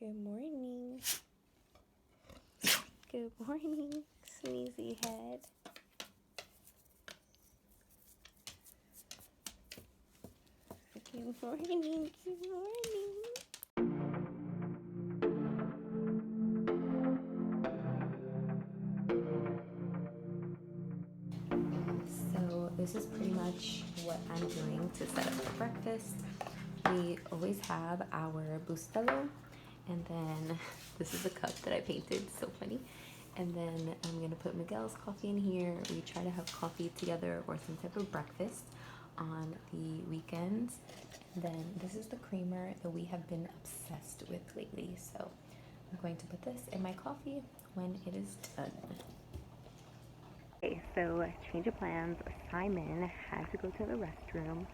Good morning. Good morning, sneezy head. Good morning. Good morning. So this is pretty much what I'm doing to set up for breakfast. We always have our bustelo, and then this is a cup that I painted, so funny. And then I'm gonna put Miguel's coffee in here. We try to have coffee together or some type of breakfast on the weekends. And then this is the creamer that we have been obsessed with lately. So I'm going to put this in my coffee when it is done. Okay, so change of plans. Simon had to go to the restroom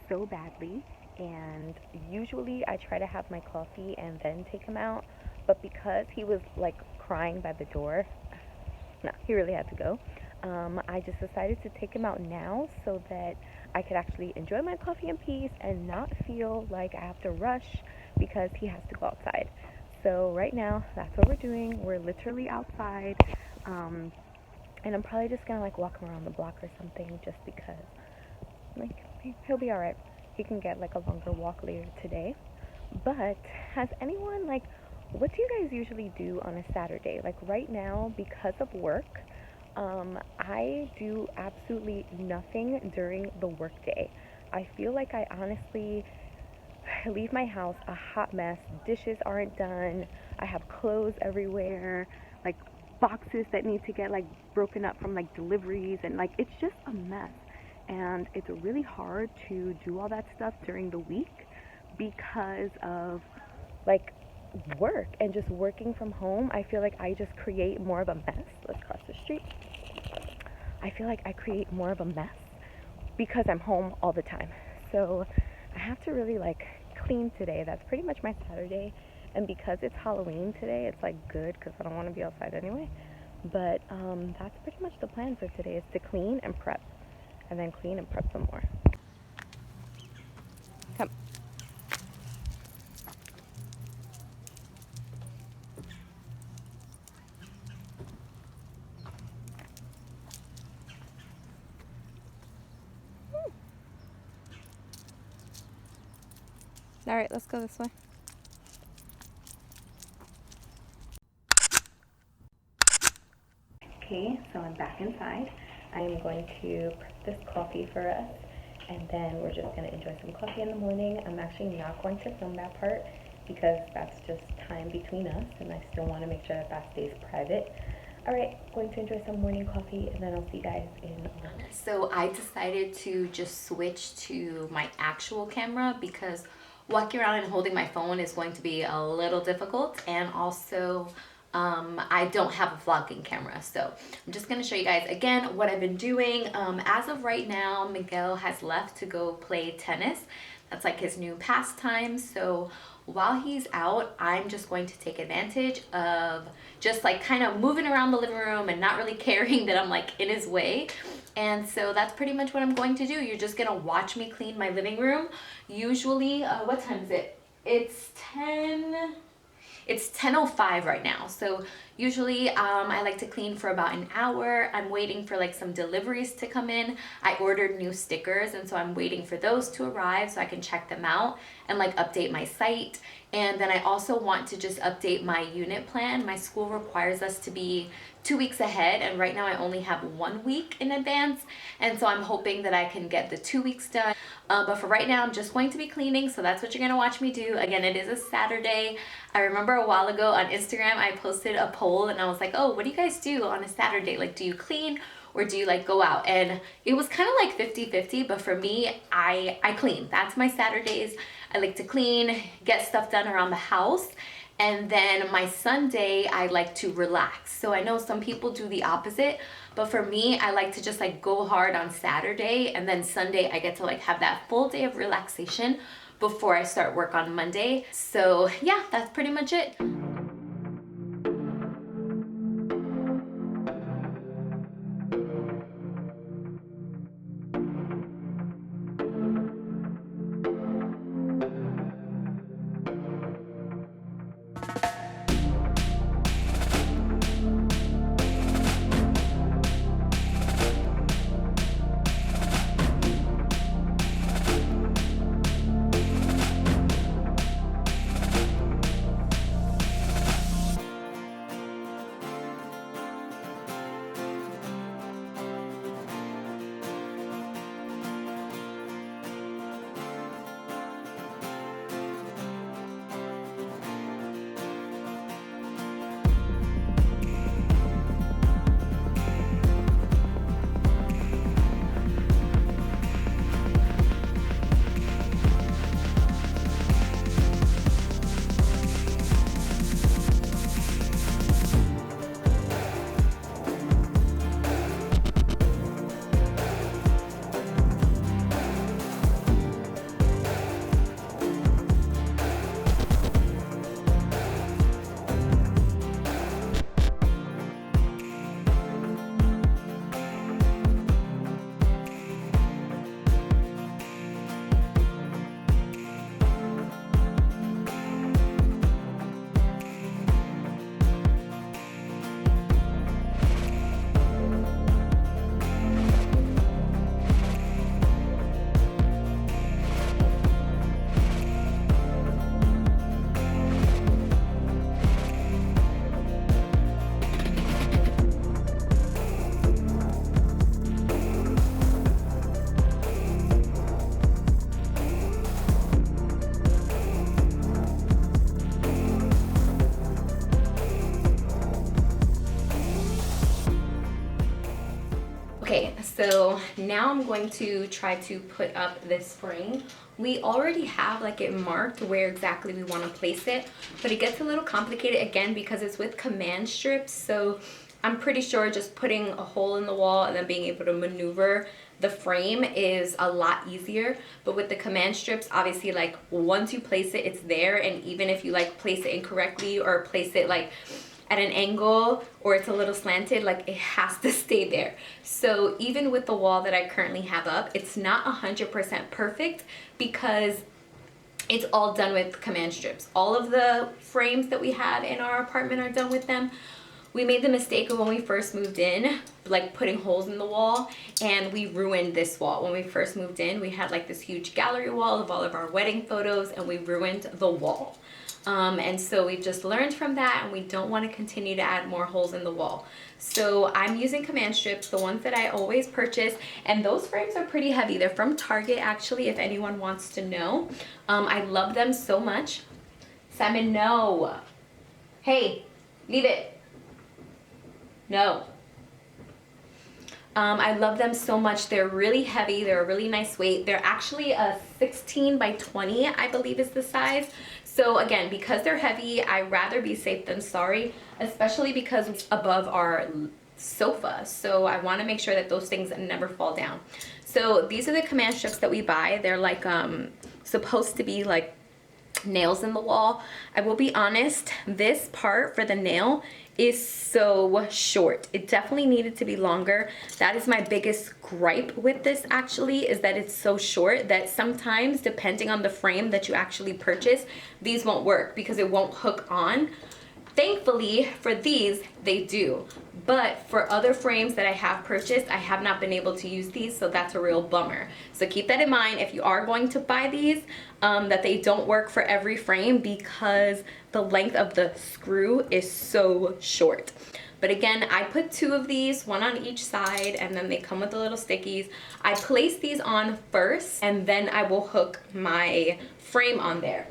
so badly, and usually I try to have my coffee and then take him out, but because he was like crying by the door, no, he really had to go. I just decided to take him out now so that I could actually enjoy my coffee in peace and not feel like I have to rush because he has to go outside. So right now, that's what we're doing. We're literally outside. And I'm probably just gonna like walk him around the block or something just because like he'll be alright. He can get like a longer walk later today. But has anyone like, what do you guys usually do on a Saturday? Like right now, because of work, I do absolutely nothing during the work day. I feel like I honestly leave my house a hot mess. Dishes aren't done. I have clothes everywhere, like boxes that need to get like broken up from like deliveries, and like it's just a mess. And it's really hard to do all that stuff during the week because of like work and just working from home. I feel like I just create more of a mess. Let's cross the street. I feel like I create more of a mess because I'm home all the time. So I have to really like clean today. That's pretty much my Saturday. And because it's Halloween today, it's like good because I don't want to be outside anyway. But that's pretty much the plan for today, is to clean and prep, and then clean and prep some more. Come. All right, let's go this way. Okay, so I'm back inside. I am going to prep this coffee for us, and then we're just going to enjoy some coffee in the morning. I'm actually not going to film that part because that's just time between us, and I still want to make sure that that stays private. All right, going to enjoy some morning coffee, and then I'll see you guys in a moment. So I decided to just switch to my actual camera because walking around and holding my phone is going to be a little difficult, and also I don't have a vlogging camera. So I'm just gonna show you guys again what I've been doing. As of right now, Miguel has left to go play tennis. That's like his new pastime. So while he's out, I'm just going to take advantage of just like kind of moving around the living room and not really caring that I'm like in his way. And so that's pretty much what I'm going to do. You're just gonna watch me clean my living room. Usually, what time is it? It's 10:05 right now. So usually I like to clean for about an hour. I'm waiting for like some deliveries to come in. I ordered new stickers, and so I'm waiting for those to arrive so I can check them out and like update my site. And then I also want to just update my unit plan. My school requires us to be 2 weeks ahead, and right now I only have 1 week in advance, and so I'm hoping that I can get the 2 weeks done. But for right now, I'm just going to be cleaning, so that's what you're gonna watch me do. Again, it is a Saturday. I remember a while ago on Instagram I posted a poll, and I was like, oh, what do you guys do on a Saturday? Like, do you clean or do you like go out? And it was kind of like 50-50, but for me, I clean. That's my Saturdays. I like to clean, get stuff done around the house. And then my Sunday, I like to relax. So I know some people do the opposite, but for me, I like to just like go hard on Saturday, and then Sunday I get to like have that full day of relaxation before I start work on Monday. So yeah, that's pretty much it. So now I'm going to try to put up this frame. We already have like it marked where exactly we want to place it, but it gets a little complicated again because it's with command strips. So I'm pretty sure just putting a hole in the wall and then being able to maneuver the frame is a lot easier. But with the command strips, obviously, like once you place it, it's there. And even if you like place it incorrectly or place it like at an angle or it's a little slanted, like it has to stay there. So even with the wall that I currently have up, it's not 100% perfect because it's all done with command strips. All of the frames that we have in our apartment are done with them. We made the mistake of when we first moved in, like putting holes in the wall, and we ruined this wall. When we first moved in, we had like this huge gallery wall of all of our wedding photos, and we ruined the wall. And so we've just learned from that, and we don't want to continue to add more holes in the wall. So I'm using command strips, the ones that I always purchase, and those frames are pretty heavy. They're from Target, actually, if anyone wants to know. I love them so much. Simon, no. Hey, leave it. No. I love them so much. They're really heavy. They're a really nice weight. They're actually a 16 by 20, I believe is the size. So again, because they're heavy, I'd rather be safe than sorry, especially because it's above our sofa. So I want to make sure that those things never fall down. So these are the command strips that we buy. They're like supposed to be like nails in the wall. I will be honest, this part for the nail is so short. It definitely needed to be longer. That is my biggest gripe with this, actually, is that it's so short that sometimes, depending on the frame that you actually purchase, these won't work because it won't hook on. Thankfully for these, they do. But for other frames that I have purchased, I have not been able to use these, so that's a real bummer. So keep that in mind if you are going to buy these, that they don't work for every frame because the length of the screw is so short. But again, I put 2 of these, 1 on each side, and then they come with the little stickies. I place these on first, and then I will hook my frame on there.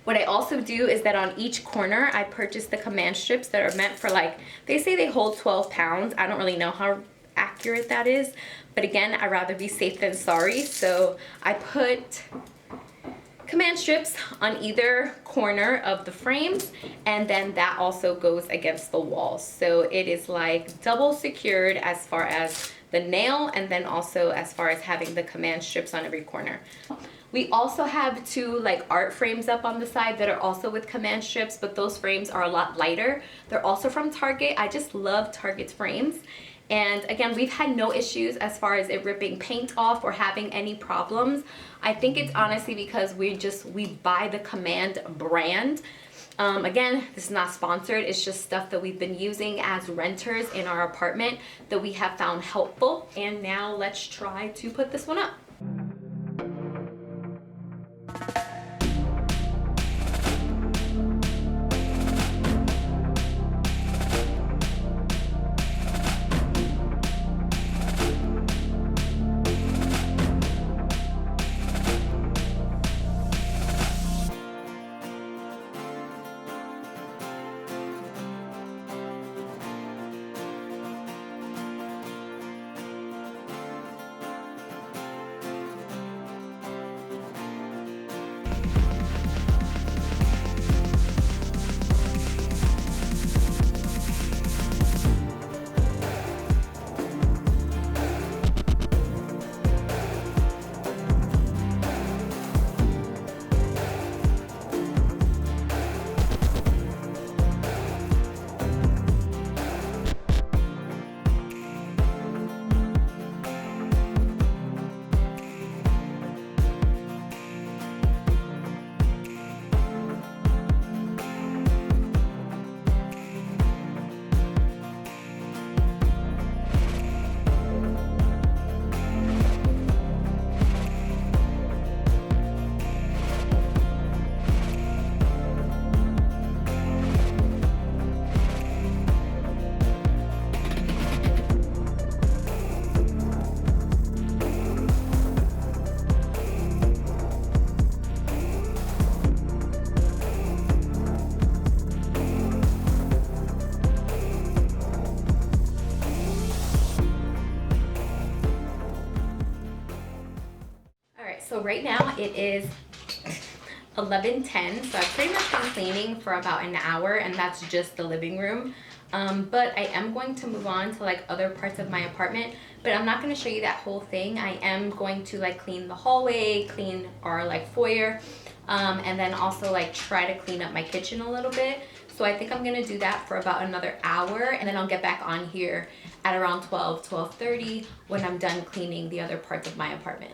What I also do is that on each corner, I purchase the command strips that are meant for, like, they say they hold 12 pounds. I don't really know how accurate that is. But again, I'd rather be safe than sorry. So I put command strips on either corner of the frames, and then that also goes against the wall. So it is like double secured as far as the nail, and then also as far as having the command strips on every corner. We also have 2 like art frames up on the side that are also with command strips, but those frames are a lot lighter. They're also from Target. I just love Target's frames. And again, we've had no issues as far as it ripping paint off or having any problems. I think it's honestly because we buy the Command brand. Again, this is not sponsored. It's just stuff that we've been using as renters in our apartment that we have found helpful. And now let's try to put this one up. so right now it is 11:10, so I've pretty much been cleaning for about an hour, and that's just the living room. But I am going to move on to like other parts of my apartment, but I'm not going to show you that whole thing. I am going to like clean the hallway, clean our like foyer, and then also like try to clean up my kitchen a little bit. So I think I'm going to do that for about another hour, and then I'll get back on here at around 12:30 when I'm done cleaning the other parts of my apartment.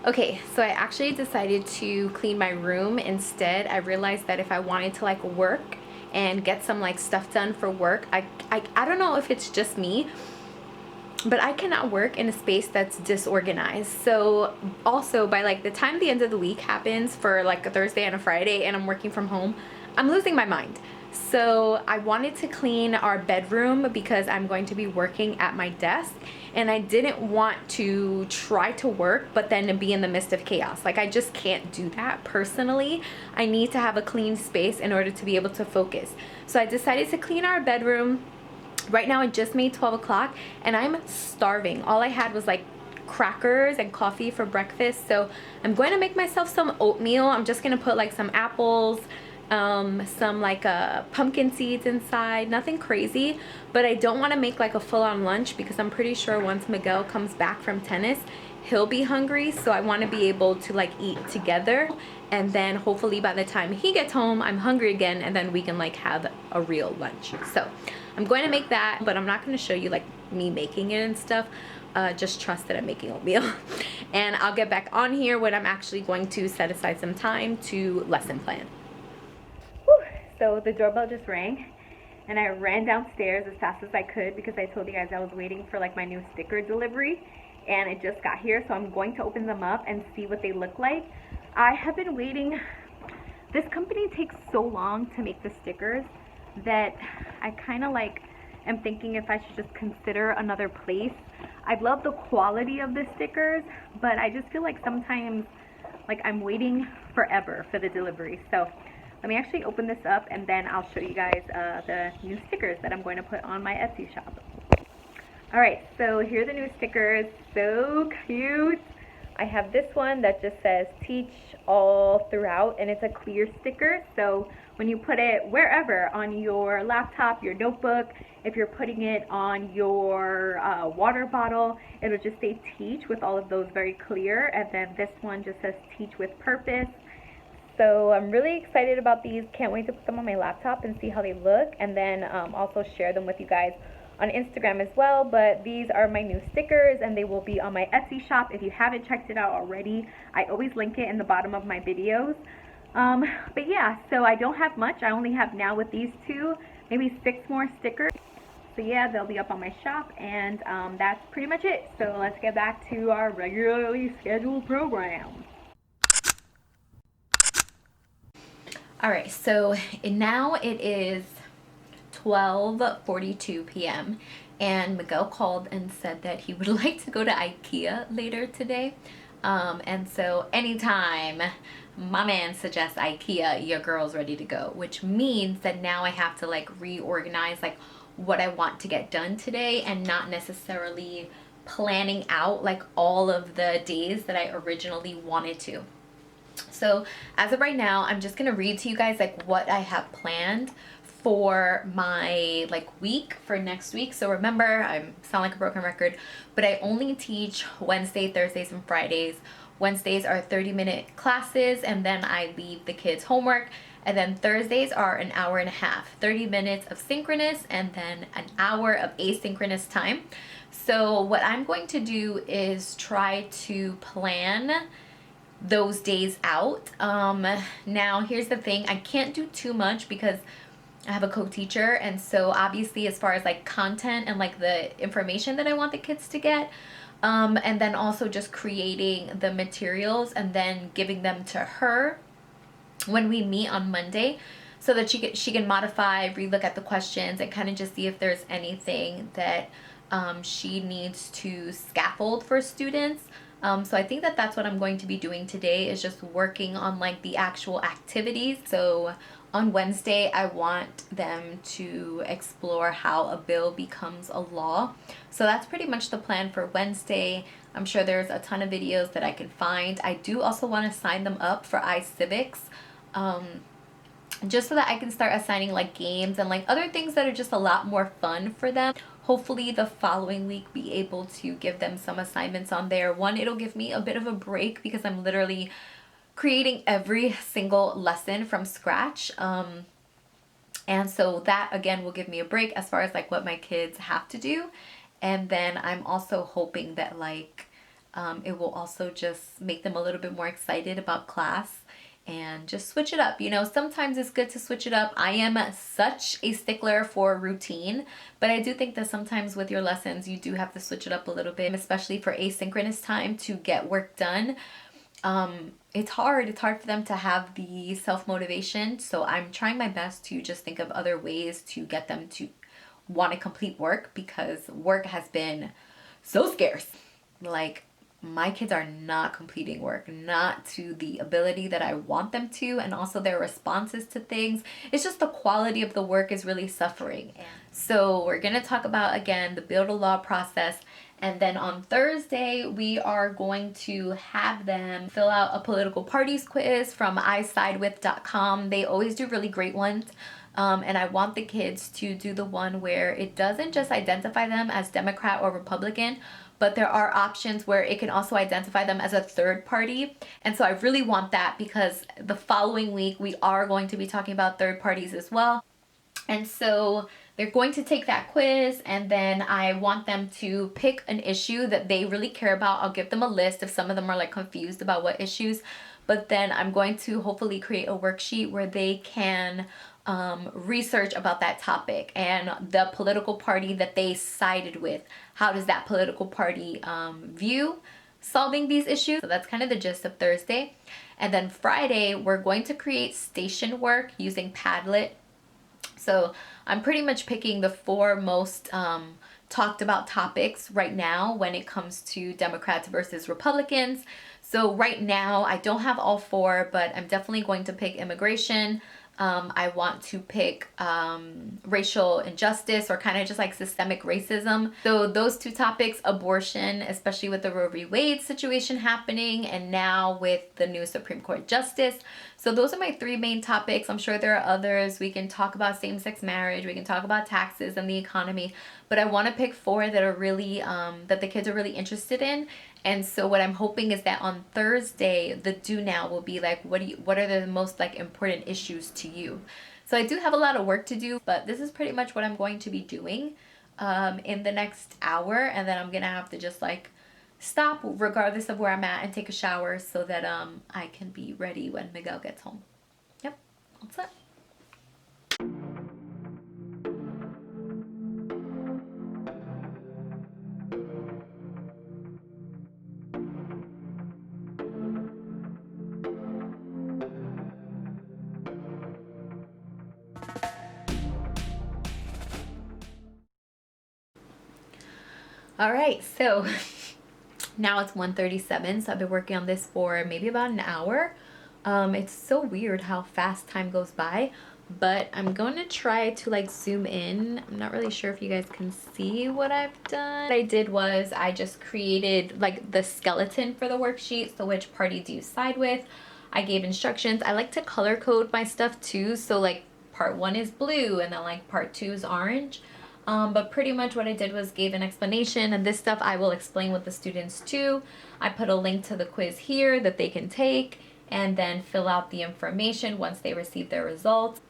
Okay, so I actually decided to clean my room instead. I realized that if I wanted to like work and get some like stuff done for work, I don't know if it's just me, but I cannot work in a space that's disorganized. So also by like the time the end of the week happens for like a Thursday and a Friday and I'm working from home, I'm losing my mind. So I wanted to clean our bedroom because I'm going to be working at my desk, and I didn't want to try to work but then be in the midst of chaos. Like, I just can't do that personally. I need to have a clean space in order to be able to focus. So I decided to clean our bedroom. Right now I just made 12 o'clock and I'm starving. All I had was like crackers and coffee for breakfast. So I'm going to make myself some oatmeal. I'm just going to put like some apples, some like pumpkin seeds inside, nothing crazy, but I don't want to make like a full-on lunch because I'm pretty sure once Miguel comes back from tennis, he'll be hungry. So I want to be able to like eat together, and then hopefully by the time he gets home I'm hungry again, and then we can like have a real lunch. So I'm going to make that, but I'm not going to show you like me making it and stuff. Just trust that I'm making oatmeal. And I'll get back on here when I'm actually going to set aside some time to lesson plan. So the doorbell just rang and I ran downstairs as fast as I could because I told you guys I was waiting for like my new sticker delivery, and it just got here. So I'm going to open them up and see what they look like. I have been waiting. This company takes so long to make the stickers that I kind of like am thinking if I should just consider another place. I love the quality of the stickers, but I just feel like sometimes like I'm waiting forever for the delivery. So let me actually open this up and then I'll show you guys the new stickers that I'm going to put on my Etsy shop. Alright, so here are the new stickers. So cute. I have this one that just says teach all throughout, and it's a clear sticker. So when you put it wherever, on your laptop, your notebook, if you're putting it on your water bottle, it'll just say teach with all of those very clear. And then this one just says teach with purpose. So I'm really excited about these. Can't wait to put them on my laptop and see how they look, and then also share them with you guys on Instagram as well. But these are my new stickers and they will be on my Etsy shop. If you haven't checked it out already, I always link it in the bottom of my videos. But yeah, so I don't have much. I only have now with these two, maybe 6 more stickers. So yeah, they'll be up on my shop, and that's pretty much it. So let's get back to our regularly scheduled program. Alright, so now it is 12:42 p.m. and Miguel called and said that he would like to go to IKEA later today. And so anytime my man suggests IKEA, your girl's ready to go, which means that now I have to like reorganize like what I want to get done today, and not necessarily planning out like all of the days that I originally wanted to. So as of right now, I'm just gonna read to you guys like what I have planned for my like week for next week. So remember, I sound like a broken record, but I only teach Wednesday, Thursdays, and Fridays. Wednesdays are 30-minute classes, and then I leave the kids homework. And then Thursdays are an hour and a half, 30 minutes of synchronous and then an hour of asynchronous time. So what I'm going to do is try to plan those days out. Now here's the thing, I can't do too much because I have a co-teacher, and so obviously as far as like content and like the information that I want the kids to get, and then also just creating the materials and then giving them to her when we meet on Monday, so that she can modify, relook at the questions, and kind of just see if there's anything that she needs to scaffold for students. So I think that that's what I'm going to be doing today, is just working on like the actual activities. So On Wednesday, I want them to explore how a bill becomes a law. So that's pretty much the plan for Wednesday. I'm sure there's a ton of videos that I can find. I do also want to sign them up for iCivics. Um, just so that I can start assigning like games and like other things that are just a lot more fun for them. Hopefully the following week be able to give them some assignments on there. One, it'll give me a bit of a break because I'm literally creating every single lesson from scratch. And so that again will give me a break as far as like what my kids have to do. And then I'm also hoping that like it will also just make them a little bit more excited about class and just switch it up. You know, sometimes it's good to switch it up. I am such a stickler for routine, but I do think that sometimes with your lessons, you do have to switch it up a little bit, especially for asynchronous time to get work done. It's hard. It's hard for them to have the self-motivation. So I'm trying my best to just think of other ways to get them to want to complete work because work has been so scarce. Like, my kids are not completing work, not to the ability that I want them to, and also their responses to things. It's just the quality of the work is really suffering. So we're going to talk about, again, the build a law process. And then on Thursday, we are going to have them fill out a political parties quiz from isidewith.com. They always do really great ones. And I want the kids to do the one where it doesn't just identify them as Democrat or Republican, but there are options where it can also identify them as a third party. And so I really want that because the following week we are going to be talking about third parties as well. And so they're going to take that quiz, and then I want them to pick an issue that they really care about. I'll give them a list if some of them are like confused about what issues, but then I'm going to hopefully create a worksheet where they can research about that topic and the political party that they sided with. How does that political party view solving these issues? So that's kind of the gist of Thursday. And then Friday, we're going to create station work using Padlet. So I'm pretty much picking the four most talked about topics right now when it comes to Democrats versus Republicans. So right now, I don't have all four, but I'm definitely going to pick immigration. I want to pick racial injustice or kind of just like systemic racism. So those two topics, abortion, especially with the Roe v. Wade situation happening, and now with the new Supreme Court justice. So those are my three main topics. I'm sure there are others. We can talk about same-sex marriage. We can talk about taxes and the economy. But I want to pick four that are really, that the kids are really interested in. And so what I'm hoping is that on Thursday, the do now will be like, what are the most like important issues to you? So I do have a lot of work to do, but this is pretty much what I'm going to be doing in the next hour. And then I'm going to have to just like stop regardless of where I'm at and take a shower so that I can be ready when Miguel gets home. Yep, that's it. All right, so now it's 1:37, so I've been working on this for maybe about an hour. It's so weird how fast time goes by, but I'm going to try to like zoom in. I'm not really sure if you guys can see what I've done. What I did was I just created like the skeleton for the worksheet. So which party do you side with? I gave instructions. I like to color code my stuff too. So like part one is blue and then like part two is orange. But pretty much what I did was gave an explanation, and this stuff I will explain with the students too. I put a link to the quiz here that they can take and then fill out the information once they receive their results.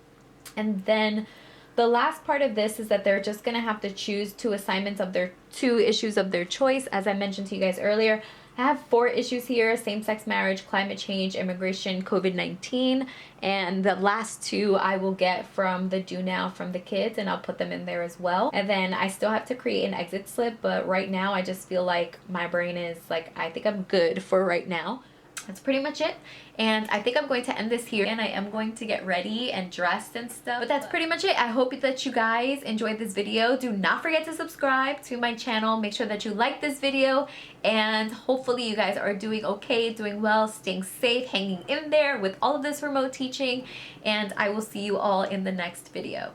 And then the last part of this is that they're just going to have to choose two assignments of their two issues of their choice. As I mentioned to you guys earlier, I have four issues here: same-sex marriage, climate change, immigration, COVID-19. And the last two I will get from the do now from the kids, and I'll put them in there as well. And then I still have to create an exit slip, but right now I just feel like my brain is like, I think I'm good for right now. that's pretty much it. And I think I'm going to end this here, and I am going to get ready and dressed and stuff. But that's pretty much it. I hope that you guys enjoyed this video. Do not forget to subscribe to my channel. Make sure that you like this video, and hopefully you guys are doing okay, doing well, staying safe, hanging in there with all of this remote teaching, and I will see you all in the next video.